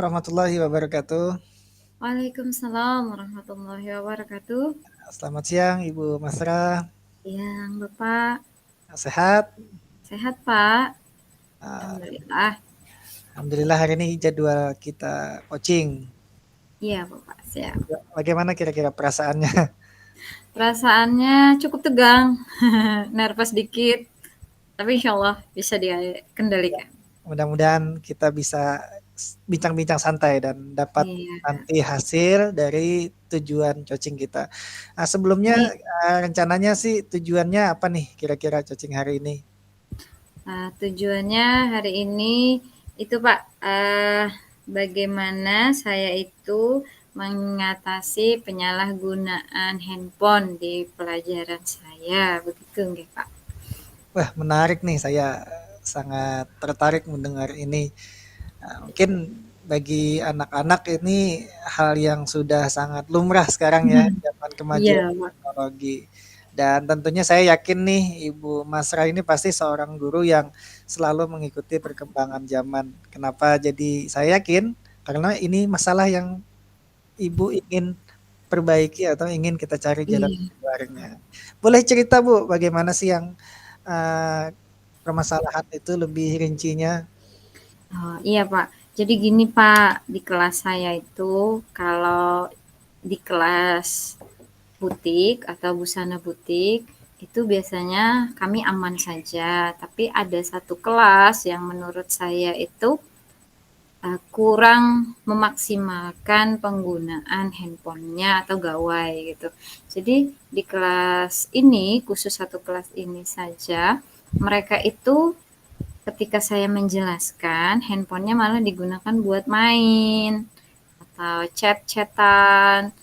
warahmatullahi wabarakatuh. Waalaikumsalam warahmatullahi wabarakatuh. Selamat siang Ibu Masra, Yang Bapak sehat? sehat, Pak? Ah, Alhamdulillah. Alhamdulillah hari ini jadwal kita coaching. Iya, Bapak, siap. Bagaimana kira-kira perasaannya? Perasaannya cukup tegang, nervous dikit, tapi insya Allah bisa dikendalikan. Mudah-mudahan kita bisa bincang-bincang santai dan dapat Iya, nanti hasil dari tujuan coaching kita. Sebelumnya ini rencananya sih tujuannya apa nih kira-kira coaching hari ini? tujuannya hari ini itu, Pak, bagaimana saya itu mengatasi penyalahgunaan handphone di pelajaran saya, begitu nggih, Pak? Wah, menarik nih, saya sangat tertarik mendengar ini. Mungkin bagi anak-anak ini hal yang sudah sangat lumrah sekarang ya, zaman kemajuan Iya, Pak. teknologi. Dan tentunya saya yakin nih Ibu Masra ini pasti seorang guru yang selalu mengikuti perkembangan zaman. Kenapa jadi saya yakin? Karena ini masalah yang Ibu ingin perbaiki atau ingin kita cari jalan Iya. keluarnya. Boleh cerita Bu, bagaimana sih yang eee, permasalahan itu lebih rincinya? Oh, iya, Pak. Jadi gini, Pak, di kelas saya itu kalau di kelas butik atau busana butik itu biasanya kami aman saja, tapi ada satu kelas yang menurut saya itu kurang memaksimalkan penggunaan handphonenya atau gawai gitu. Jadi di kelas ini, khusus satu kelas ini saja, mereka itu ketika saya menjelaskan, handphonenya malah digunakan buat main atau chat-chatan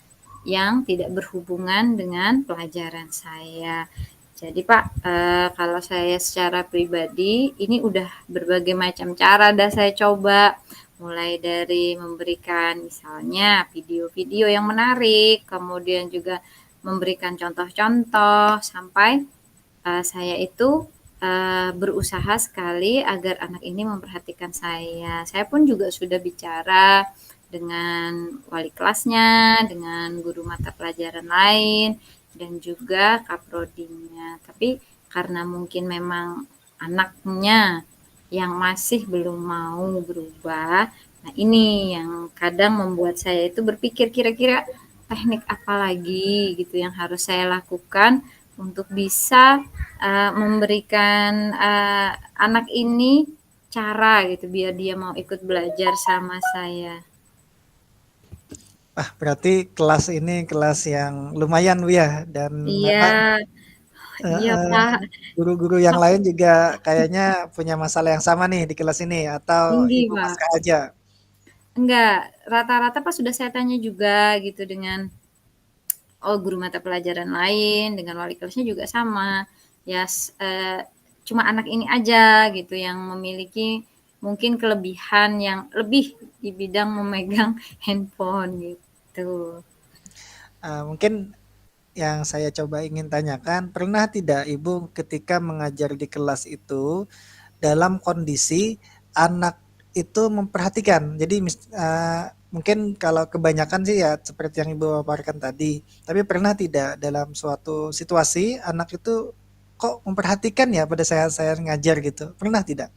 yang tidak berhubungan dengan pelajaran saya. Jadi Pak, kalau saya secara pribadi ini udah berbagai macam cara dah saya coba, mulai dari memberikan misalnya video-video yang menarik, kemudian juga memberikan contoh-contoh sampai saya itu berusaha sekali agar anak ini memperhatikan saya. Saya pun juga sudah bicara dengan wali kelasnya, dengan guru mata pelajaran lain, dan juga kaprodinya. Tapi karena mungkin memang anaknya yang masih belum mau berubah, nah ini yang kadang membuat saya itu berpikir kira-kira teknik apa lagi gitu yang harus saya lakukan untuk bisa memberikan anak ini cara gitu biar dia mau ikut belajar sama saya. Berarti kelas ini kelas yang lumayan Bu ya, dan Iya, memang iya heeh, Pak. guru-guru yang lain juga kayaknya punya masalah yang sama nih di kelas ini atau Tinggi Ibu Pak. Masra aja? Enggak, rata-rata Pak sudah saya tanya juga gitu dengan guru mata pelajaran lain, dengan wali kelasnya juga sama. Ya, cuma anak ini aja gitu yang memiliki mungkin kelebihan yang lebih di bidang memegang handphone gitu. Mungkin yang saya coba ingin tanyakan, pernah tidak Ibu ketika mengajar di kelas itu dalam kondisi anak itu memperhatikan? Jadi mungkin kalau kebanyakan sih ya seperti yang Ibu paparkan tadi, tapi pernah tidak dalam suatu situasi anak itu kok memperhatikan ya pada saya ngajar gitu, pernah tidak?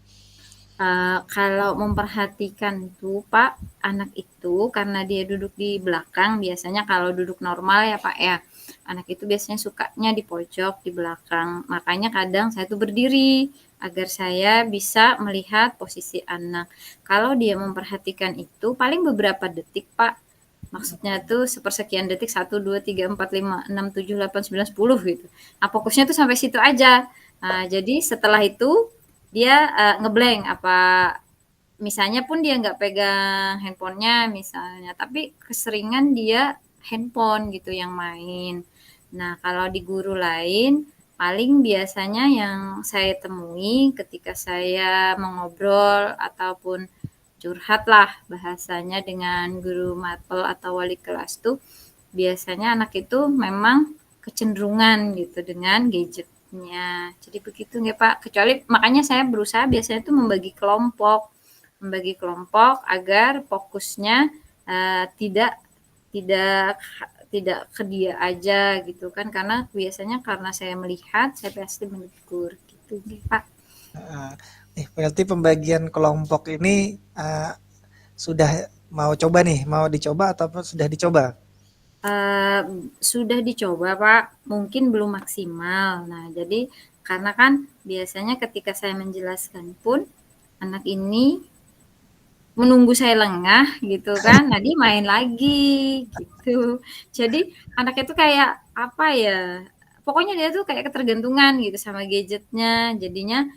Kalau memperhatikan tuh Pak, anak itu karena dia duduk di belakang, biasanya kalau duduk normal ya Pak ya, anak itu biasanya sukanya di pojok, di belakang. Makanya kadang saya tuh berdiri, agar saya bisa melihat posisi anak. Kalau dia memperhatikan itu paling beberapa detik Pak, maksudnya tuh sepersekian detik, 1, 2, 3, 4, 5, 6, 7, 8, 9, 10 gitu. Nah fokusnya tuh sampai situ aja. Nah jadi setelah itu dia ngeblank apa misalnya pun dia nggak pegang handphonenya misalnya, tapi keseringan dia handphone gitu yang main. Nah kalau di guru lain paling biasanya yang saya temui ketika saya mengobrol ataupun curhat lah bahasanya dengan guru mapel atau wali kelas tuh biasanya anak itu memang kecenderungan gitu dengan gadgetnya. Jadi begitu nggak Pak? Kecuali makanya saya berusaha biasanya tuh membagi kelompok. membagi kelompok agar fokusnya tidak tidak tidak ke dia aja gitu kan, karena biasanya karena saya melihat, saya pasti menegur gitu deh, Pak. Heeh. Berarti pembagian kelompok ini sudah mau coba nih, mau dicoba ataupun sudah dicoba? Sudah dicoba, Pak, mungkin belum maksimal. Nah, jadi karena kan biasanya ketika saya menjelaskan pun anak ini menunggu saya lengah gitu kan, nah dia main lagi gitu. Jadi anaknya tuh kayak apa ya, pokoknya dia tuh kayak ketergantungan gitu sama gadgetnya. Jadinya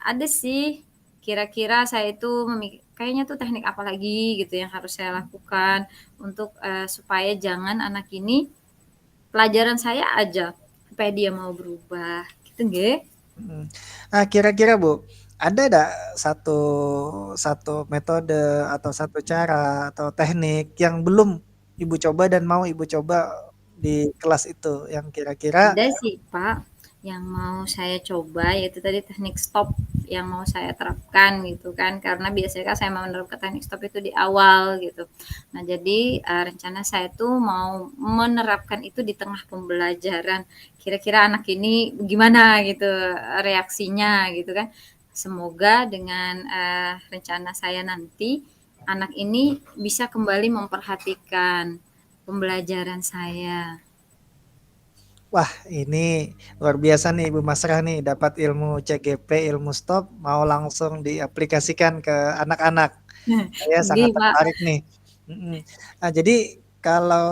ada sih kira-kira saya itu kayaknya tuh teknik apa lagi gitu yang harus saya lakukan untuk supaya jangan anak ini pelajaran saya aja supaya dia mau berubah gitu nggih. Mhm. Kira-kira Bu, ada nggak satu satu metode atau satu cara atau teknik yang belum Ibu coba dan mau Ibu coba di kelas itu yang kira-kira Ada sih Pak, yang mau saya coba yaitu tadi teknik stop yang mau saya terapkan gitu kan, karena biasanya kan saya mau menerapkan teknik stop itu di awal gitu. Nah jadi rencana saya tuh mau menerapkan itu di tengah pembelajaran. Kira-kira anak ini gimana gitu reaksinya gitu kan. Semoga dengan rencana saya nanti anak ini bisa kembali memperhatikan pembelajaran saya. wah ini luar biasa nih Ibu Masrah nih dapat ilmu CGP, ilmu stop mau langsung diaplikasikan ke anak-anak. Saya sangat Nggih, Pak. tertarik nih. Mhm. Jadi kalau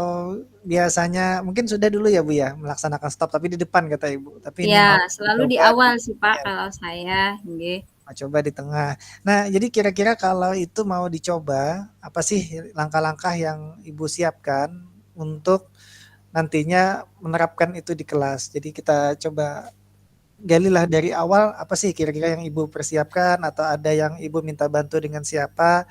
biasanya mungkin sudah dulu ya Bu ya melaksanakan stop tapi di depan kata Ibu, tapi ini Ya, mau selalu di dicoba di awal sih, Pak, ya. kalau saya, nggih. Mau coba di tengah. Nah, jadi kira-kira kalau itu mau dicoba, apa sih langkah-langkah yang Ibu siapkan untuk nantinya menerapkan itu di kelas? Jadi kita coba galilah dari awal apa sih kira-kira yang Ibu persiapkan atau ada yang Ibu minta bantu dengan siapa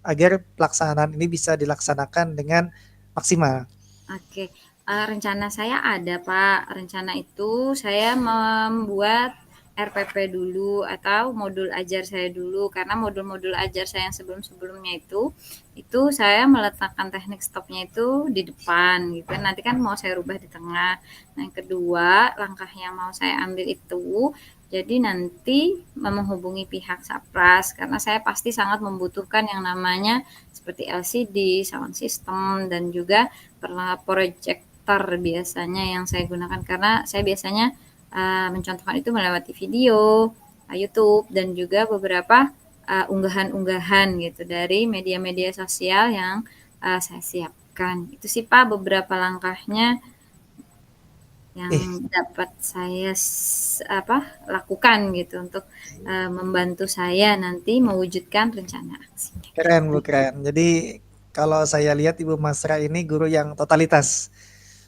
agar pelaksanaan ini bisa dilaksanakan dengan maksimal. Oke, rencana saya ada, Pak. Rencana itu saya membuat RPP dulu atau modul ajar saya dulu, karena modul-modul ajar saya yang sebelum-sebelumnya itu saya meletakkan teknik stopnya itu di depan gitu kan, nanti kan mau saya rubah di tengah. Nah, yang kedua, langkah yang mau saya ambil itu, jadi nanti menghubungi pihak Sapras, karena saya pasti sangat membutuhkan yang namanya seperti LCD, sound system, dan juga proyektor biasanya yang saya gunakan karena saya biasanya mencontohkan itu melewati video, YouTube dan juga beberapa unggahan-unggahan gitu dari media-media sosial yang saya siapkan. Itu sih Pak beberapa langkahnya yang Eh, dapat saya lakukan gitu untuk membantu saya nanti mewujudkan rencana aksi. keren Gitu. Bu, keren. Jadi kalau saya lihat Ibu Masra ini guru yang totalitas.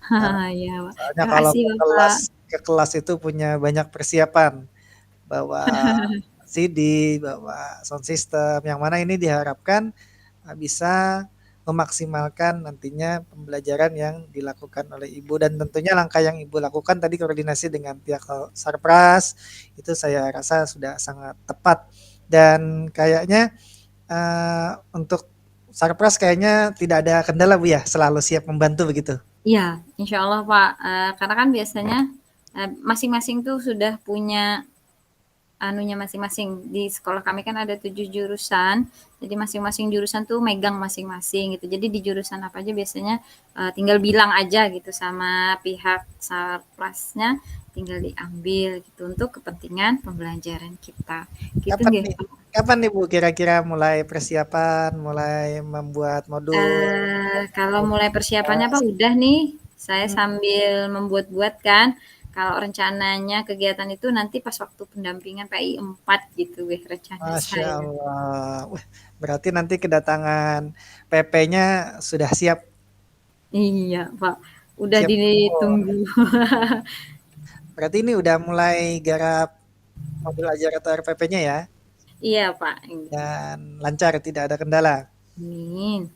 Eh, Ya, Pak. Soalnya kalau Makasih Bapak. ke kelas itu punya banyak persiapan, bawa CD, bawa sound system, yang mana ini diharapkan bisa memaksimalkan nantinya pembelajaran yang dilakukan oleh Ibu dan tentunya langkah yang Ibu lakukan tadi koordinasi dengan pihak Sarpras itu saya rasa sudah sangat tepat dan kayaknya untuk Sarpras kayaknya tidak ada kendala Bu ya, selalu siap membantu begitu. Iya, insya Allah Pak. Karena kan biasanya masing-masing tuh sudah punya anunya masing-masing. Di sekolah kami kan ada 7 jurusan, jadi masing-masing jurusan tuh megang masing-masing gitu. Jadi di jurusan apa aja biasanya tinggal bilang aja gitu sama pihak sarplasnya, tinggal diambil gitu untuk kepentingan pembelajaran kita. Gitu Kapan nggih nih? Pak. Kapan nih Bu kira-kira mulai persiapan, mulai membuat modul? Kalau mulai persiapannya Pak udah nih, saya Hmm, sambil membuat-buat kan. Kalau rencananya kegiatan itu nanti pas waktu pendampingan PI 4 gitu weh rencana Masya saya. Allah. Wah, berarti nanti kedatangan PP-nya sudah siap Iya Pak, udah siap tempur. ditunggu. Berarti ini udah mulai garap mobil ajar atau RPP-nya ya, Iya Pak, dan lancar tidak ada kendala. amin.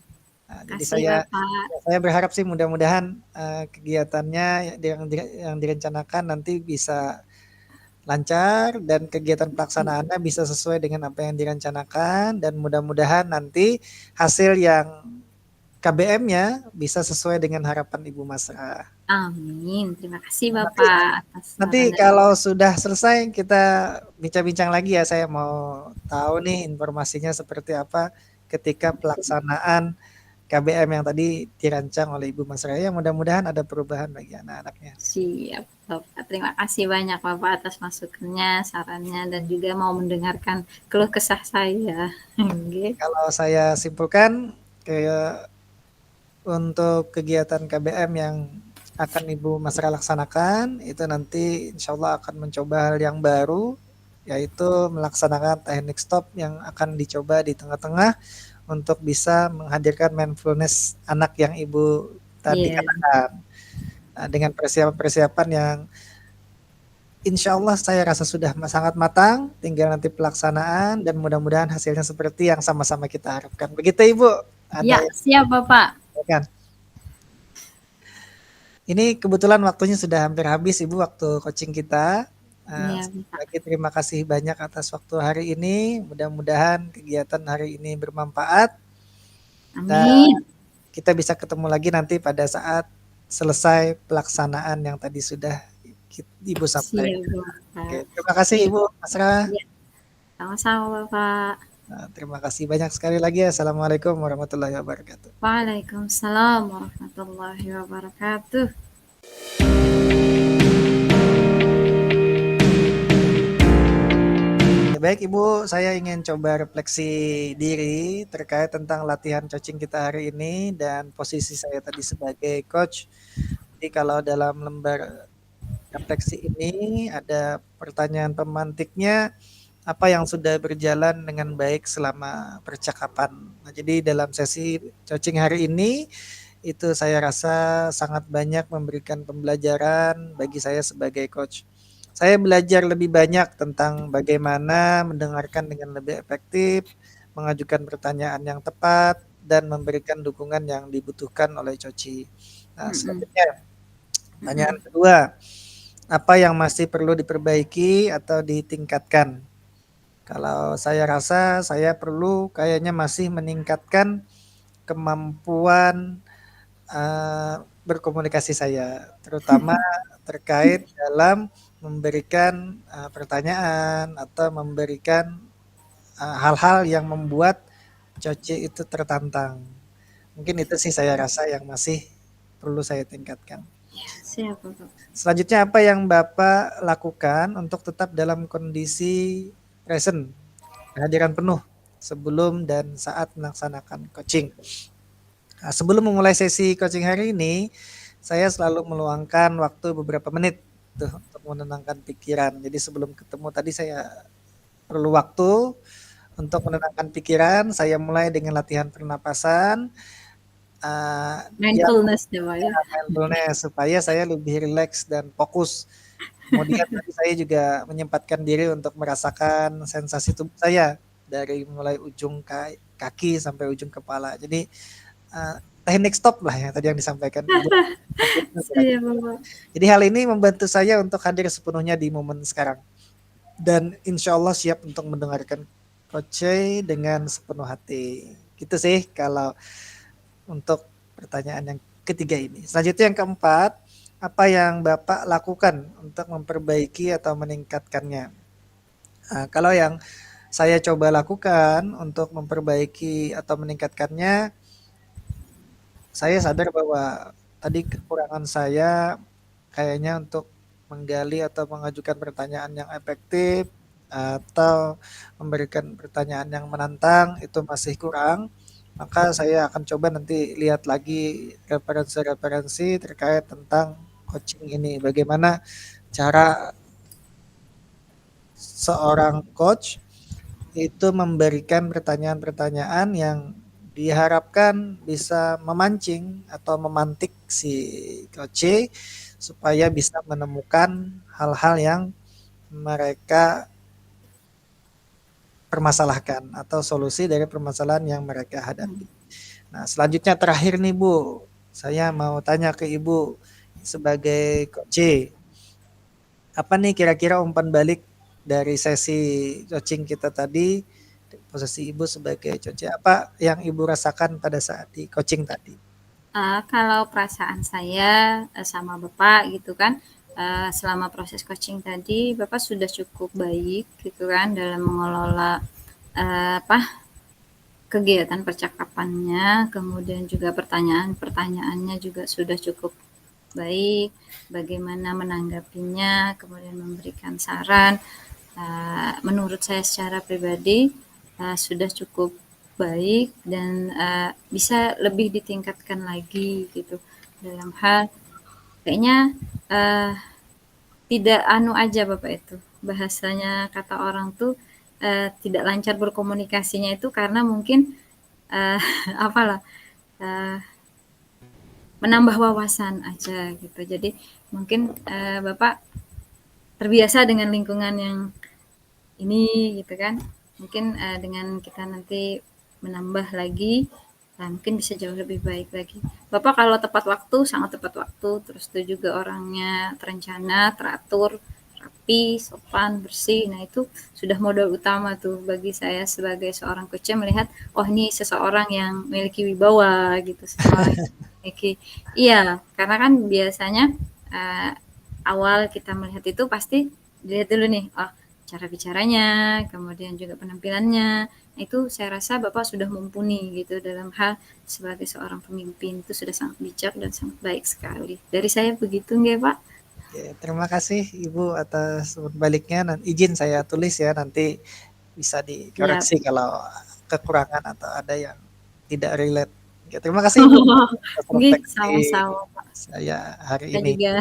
Jadi Kasih Bapak. saya berharap sih mudah-mudahan kegiatannya yang direncanakan nanti bisa lancar dan kegiatan pelaksanaannya bisa sesuai dengan apa yang direncanakan dan mudah-mudahan nanti hasil yang KBM-nya bisa sesuai dengan harapan Ibu Masra. Amin. Terima kasih Nanti Bapak atas nanti saran dan kalau sudah selesai kita bincang-bincang lagi ya. Saya mau tahu nih informasinya seperti apa ketika pelaksanaan KBM yang tadi dirancang oleh Ibu Masra. Ya mudah-mudahan ada perubahan bagi anak-anaknya. siap Bapak. Terima kasih banyak Bapak atas masukannya, sarannya, dan juga mau mendengarkan keluh kesah saya. Oke. Kalau saya simpulkan kayak untuk kegiatan KBM yang akan Ibu Masra laksanakan itu nanti insya Allah akan mencoba hal yang baru yaitu melaksanakan teknik stop yang akan dicoba di tengah-tengah untuk bisa menghadirkan mindfulness anak yang Ibu tadi Iya, katakan. Nah, dengan persiapan-persiapan yang insya Allah saya rasa sudah sangat matang, tinggal nanti pelaksanaan dan mudah-mudahan hasilnya seperti yang sama-sama kita harapkan. Begitu Ibu, ada ya, yang siap Bapak. kan? Ini kebetulan waktunya sudah hampir habis Ibu waktu coaching kita. Iya Sekali Bapak. lagi terima kasih banyak atas waktu hari ini. Mudah-mudahan kegiatan hari ini bermanfaat dan Amin. kita bisa ketemu lagi nanti pada saat selesai pelaksanaan yang tadi sudah Ibu Siap sampaikan. Bapak. Oke, terima kasih Iya, Ibu Masra. iya. Sama-sama Bapak. Nah, terima kasih banyak sekali lagi. Assalamualaikum warahmatullahi wabarakatuh. Waalaikumsalam warahmatullahi wabarakatuh. Baik Ibu, saya ingin coba refleksi diri terkait tentang latihan coaching kita hari ini dan posisi saya tadi sebagai coach. Jadi kalau dalam lembar refleksi ini ada pertanyaan pemantiknya, apa yang sudah berjalan dengan baik selama percakapan. Nah, jadi dalam sesi coaching hari ini itu saya rasa sangat banyak memberikan pembelajaran bagi saya sebagai coach. Saya belajar lebih banyak tentang bagaimana mendengarkan dengan lebih efektif, mengajukan pertanyaan yang tepat, dan memberikan dukungan yang dibutuhkan oleh coach. Nah, Mm-mm. selanjutnya pertanyaan Mm-mm. kedua, apa yang masih perlu diperbaiki atau ditingkatkan? Kalau saya rasa saya perlu kayaknya masih meningkatkan kemampuan berkomunikasi saya, terutama terkait dalam memberikan pertanyaan atau memberikan hal-hal yang membuat Coce itu tertantang. Mungkin itu sih saya rasa yang masih perlu saya tingkatkan. Siap Bapak. Selanjutnya apa yang Bapak lakukan untuk tetap dalam kondisi present, kehadiran penuh sebelum dan saat melaksanakan coaching? Nah, sebelum memulai sesi coaching hari ini, saya selalu meluangkan waktu beberapa menit tuh untuk menenangkan pikiran. Jadi sebelum ketemu tadi saya perlu waktu untuk menenangkan pikiran. Saya mulai dengan latihan pernapasan, yang Mindfulness ya Pak ya. mindfulness supaya saya lebih rileks dan fokus. Kemudian tadi saya juga menyempatkan diri untuk merasakan sensasi tubuh saya dari mulai ujung kaki sampai ujung kepala. Jadi teknik stop lah ya tadi yang disampaikan Ibu. Siap Bapak. Jadi hal ini membantu saya untuk hadir sepenuhnya di momen sekarang. Dan insya Allah siap untuk mendengarkan Coach dengan sepenuh hati. Gitu sih kalau untuk pertanyaan yang ketiga ini. Selanjutnya yang keempat, apa yang Bapak lakukan untuk memperbaiki atau meningkatkannya? Nah, kalau yang saya coba lakukan untuk memperbaiki atau meningkatkannya, saya sadar bahwa tadi kekurangan saya kayaknya untuk menggali atau mengajukan pertanyaan yang efektif atau memberikan pertanyaan yang menantang itu masih kurang. Maka saya akan coba nanti lihat lagi referensi-referensi terkait tentang coaching ini. Bagaimana cara seorang coach itu memberikan pertanyaan-pertanyaan yang diharapkan bisa memancing atau memantik si coach supaya bisa menemukan hal-hal yang mereka permasalahkan atau solusi dari permasalahan yang mereka hadapi. Nah, selanjutnya terakhir nih Bu, saya mau tanya ke Ibu sebagai coach. Apa nih kira-kira umpan balik dari sesi coaching kita tadi, posisi Ibu sebagai coach, apa yang Ibu rasakan pada saat di coaching tadi? Kalau perasaan saya, sama Bapak gitu kan, selama proses coaching tadi Bapak sudah cukup baik gitu kan dalam mengelola, kegiatan percakapannya, kemudian juga pertanyaan-pertanyaannya juga sudah cukup baik, bagaimana menanggapinya, kemudian memberikan saran. Menurut saya secara pribadi, sudah cukup baik dan, bisa lebih ditingkatkan lagi gitu, dalam hal kayaknya, eee, tidak aja Bapak itu, bahasanya kata orang tuh, tidak lancar berkomunikasinya itu karena mungkin, eee, apalah, eee, menambah wawasan aja gitu. Jadi mungkin, Bapak terbiasa dengan lingkungan yang ini gitu kan. Mungkin, dengan kita nanti menambah lagi, mungkin bisa jauh lebih baik lagi. Bapak kalau tepat waktu, sangat tepat waktu, terus itu juga orangnya terencana, teratur, rapi, sopan, bersih. Nah, itu sudah modal utama tuh bagi saya sebagai seorang coach melihat, oh ini seseorang yang memiliki wibawa gitu, seseorang yang memiliki iya, karena kan biasanya, eee, awal kita melihat itu pasti dilihat dulu nih, oh cara bicaranya, kemudian juga penampilannya. Nah, itu saya rasa Bapak sudah mumpuni gitu dalam hal sebagai seorang pemimpin, itu sudah sangat bijak dan sangat baik sekali. Dari saya begitu nggih, Pak? Oke, terima kasih Ibu atas umpan baliknya. Izin saya tulis ya, nanti bisa Siap. dikoreksi kalau kekurangan atau ada yang tidak relate. Oke, terima kasih Ibu atas Nggih, refleksi sama-sama, Pak. saya hari Saya ini. juga